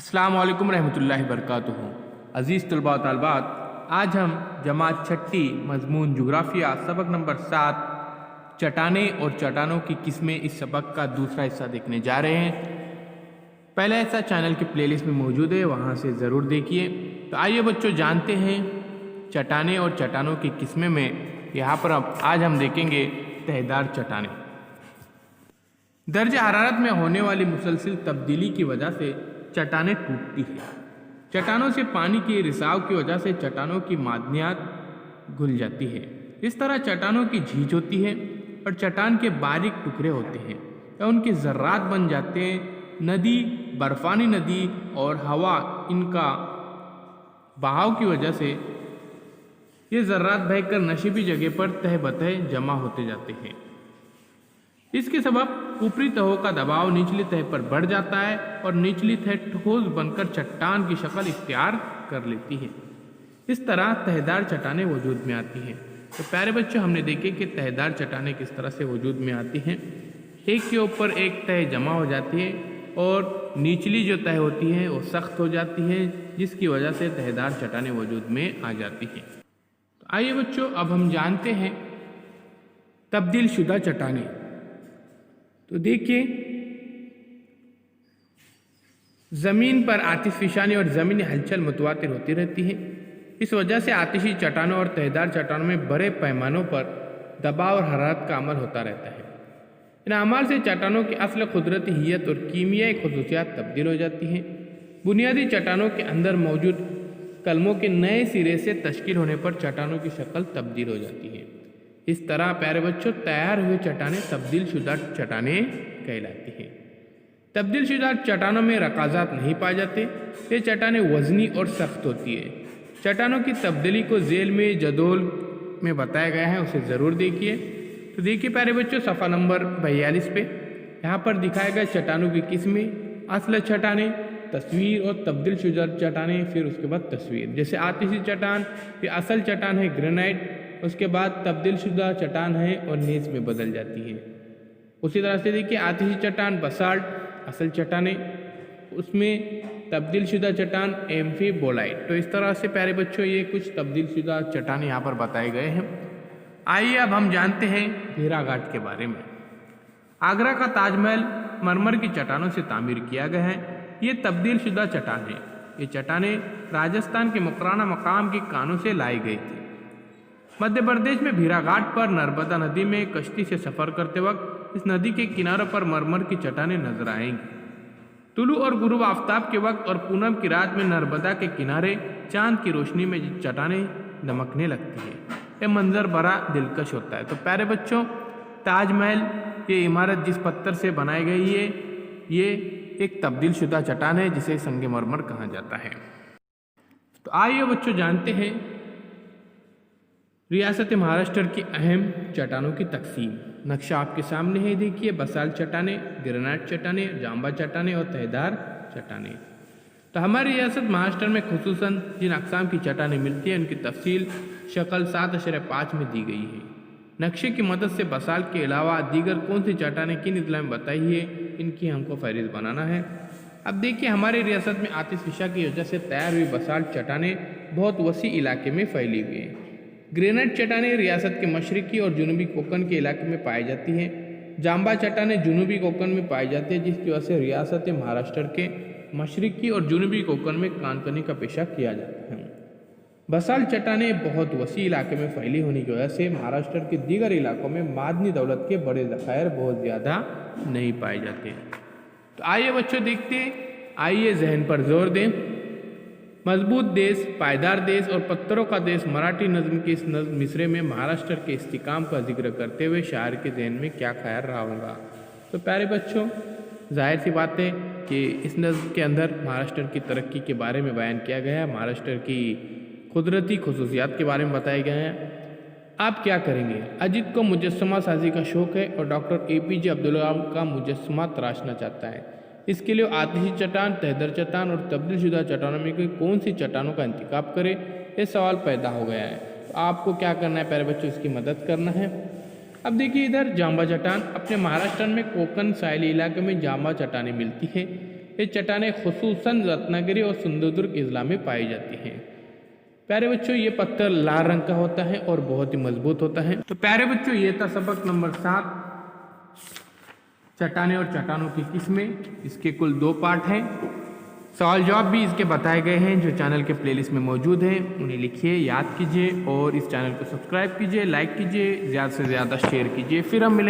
अस्सलाम वालेकुम रहमतुल्लाहि बरकातुहू। अज़ीज़ तलबा व तालिबात, आज हम जमात छठी मज़मून जुग्राफ़िया सबक नंबर 7 चट्टानें और चट्टानों की किस्में इस सबक का दूसरा हिस्सा देखने जा रहे हैं। पहला हिस्सा चैनल की प्लेलिस्ट में मौजूद है, वहाँ से ज़रूर देखिए। तो आइए बच्चों जानते हैं चट्टानें और चट्टानों की किस्में में। यहाँ पर अब आज हम देखेंगे तहदार चट्टानें। दर्ज हरारत में होने वाली मुसलसल तब्दीली की वजह से चट्टानें टूटती हैं। चट्टानों से पानी के रिसाव की वजह से चट्टानों की मादनियात घुल जाती है। इस तरह चट्टानों की झींच होती है और चट्टान के बारीक टुकड़े होते हैं या उनके ज़र्रात बन जाते हैं। नदी, बर्फानी नदी और हवा, इनका बहाव की वजह से ये ज़र्रात बहकर नशीबी जगह पर तह बतह जमा होते जाते हैं। इसके सबब ऊपरी तहों का दबाव निचली तह पर बढ़ जाता है और निचली तह ठोस बनकर चट्टान की शक्ल इख्तियार कर लेती है। इस तरह तहदार चट्टानें वजूद में आती हैं। तो प्यारे बच्चों, हमने देखे कि तहदार चट्टानें किस तरह से वजूद में आती हैं। एक के ऊपर एक तह जमा हो जाती है और निचली जो तह होती है वो सख्त हो जाती है, जिसकी वजह से तहदार चट्टानें वजूद में आ जाती हैं। तो आइए बच्चों, अब हम जानते हैं तब्दील शुदा चट्टानें। तो देखिए, ज़मीन पर आतिशफ़िशानी और ज़मीनी हलचल मुतवातिर होती रहती है। इस वजह से आतिशी चट्टानों और तहदार चट्टानों में बड़े पैमानों पर दबाव और हरारत का अमल होता रहता है। इन अमाल से चट्टानों की असल कुदरती हियत और कीमियाई खसूसियात तब्दील हो जाती हैं। बुनियादी चट्टानों के अंदर मौजूद कलमों के नए सिरे से तश्कील होने पर चट्टानों की शक्ल तब्दील हो जाती है। इस तरह प्यारे बच्चों, तैयार हुए चट्टानें तब्दील शुदा चट्टानें कहलाती हैं। तब्दील शुदा चट्टानों में रकाजात नहीं पाए जाते। ये चट्टानें वज़नी और सख्त होती है। चट्टानों की तब्दीली को झेल में जदोल में बताया गया है, उसे ज़रूर देखिए। तो देखिए प्यारे बच्चों, सफ़ा नंबर 42 पे यहाँ पर दिखाया गया चट्टानों की किस्में, असल चट्टानें, तस्वीर और तब्दील शुदा चट्टानें, फिर उसके बाद तस्वीर। जैसे आतिशी चट्टान, फिर असल चट्टान है ग्रेनाइट, उसके बाद तब्दील शुदा चट्टान है और नीच में बदल जाती है। उसी तरह से देखिए, आतिशी चट्टान बसाल्ट, असल चट्टानें, उसमें तब्दील शुदा चट्टान एम्फीबोलाइट। तो इस तरह से प्यारे बच्चों, ये कुछ तब्दील शुदा चट्टानें यहाँ पर बताए गए हैं। आइए अब हम जानते हैं भेरा घाट के बारे में। आगरा का ताजमहल मरमर की चट्टानों से तामीर किया गया है। ये तब्दील शुदा चट्टान है। ये चट्टानें राजस्थान के मुकराना मकाम की कानों से लाई गई थी। मध्य प्रदेश में भेरा घाट पर नर्मदा नदी में कश्ती से सफ़र करते वक्त इस नदी के किनारों पर मरमर की चट्टानें नजर आएंगी। तुलु और गुरूब आफ्ताब के वक्त और पूनम की रात में नर्मदा के किनारे चांद की रोशनी में चट्टानें दमकने लगती है। यह मंजर बड़ा दिलकश होता है। तो प्यारे बच्चों, ताजमहल, ये इमारत जिस पत्थर से बनाई गई है, ये एक तब्दील शुदा चट्टान है जिसे संगे मरमर कहा जाता है। तो आइए बच्चों जानते हैं रियासत महाराष्ट्र की अहम चट्टानों की तकसीम। नक्शा आपके सामने है, देखिए। बसाल्ट चट्टानें, ग्रेनाइट चट्टानें, जांबा चट्टानें और तहदार चट्टानें। तो हमारी रियासत महाराष्ट्र में खुसूसन जिन अक़साम की चट्टानें मिलती हैं, उनकी तफसील शक्ल 7.5 में दी गई है। नक्शे की मदद से बसाल्ट के अलावा दीगर कौन सी चट्टानें किन इजला में बताई है, इनकी हमको फहरिस्त बनाना है। अब देखिए, हमारी रियासत में आतिशफ़िशा की वजह से तैयार हुई बसाल्ट चट्टानें बहुत वसी इलाके में फैली हुई हैं। ग्रेनाइट चट्टानें रियासत के मशरक़ी और जनूबी कोकन के इलाके में पाई जाती हैं। जांबा चट्टानें जनूबी कोकन में पाई जाती है, जिसकी वजह से रियासत महाराष्ट्र के मशरक़ी और जनूबी कोकन में कानकनी का पेशा किया जाता है। बसाल्ट चट्टानें बहुत वसी इलाके में फैली होने की वजह से महाराष्ट्र के दीगर इलाकों में मादनी दौलत के बड़े ज़खायर बहुत ज़्यादा नहीं पाए जाते। तो आइए बच्चों देखते हैं, आइए जहन पर जोर दें। मजबूत देश, पायदार देश और पत्थरों का देश मराठी नज़्म के इस नज़्म मिसरे में महाराष्ट्र के इस्तिकाम का जिक्र करते हुए शायर के जहन में क्या ख्याल रहा होगा। तो प्यारे बच्चों, जाहिर सी बात है कि इस नज़्म के अंदर महाराष्ट्र की तरक्की के बारे में बयान किया गया है, महाराष्ट्र की कुदरती खसूसियात के बारे में बताए गए हैं। आप क्या करेंगे? अजीत को मुजस्समा साजी का शौक़ है और डॉक्टर APJ अब्दुल कलाम का मुजस्समा तराशना चाहता है। इसके लिए आतिशी चट्टान, तहदार चट्टान और तब्दील शुदा चट्टानों में कोई कौन सी चट्टानों का इंतखाब करे, ये सवाल पैदा हो गया है। तो आपको क्या करना है प्यारे बच्चों, इसकी मदद करना है। अब देखिए, इधर जांबा चट्टान, अपने महाराष्ट्र में कोकन साहिली इलाके में जांबा चट्टानें मिलती है। ये चट्टानें खुसूसन रत्नागिरी और सिंधुदुर्ग जिला में पाई जाती हैं। प्यारे बच्चों, ये पत्थर लाल रंग का होता है और बहुत ही मजबूत होता है। तो प्यारे बच्चों, ये था सबक नंबर 7, चट्टानें और चट्टानों की किस्में। इसके कुल 2 पार्ट हैं। सवाल जवाब भी इसके बताए गए हैं जो चैनल के प्लेलिस्ट में मौजूद हैं। उन्हें लिखिए, याद कीजिए और इस चैनल को सब्सक्राइब कीजिए, लाइक कीजिए, ज़्यादा से ज़्यादा शेयर कीजिए। फिर हम मिलेंगे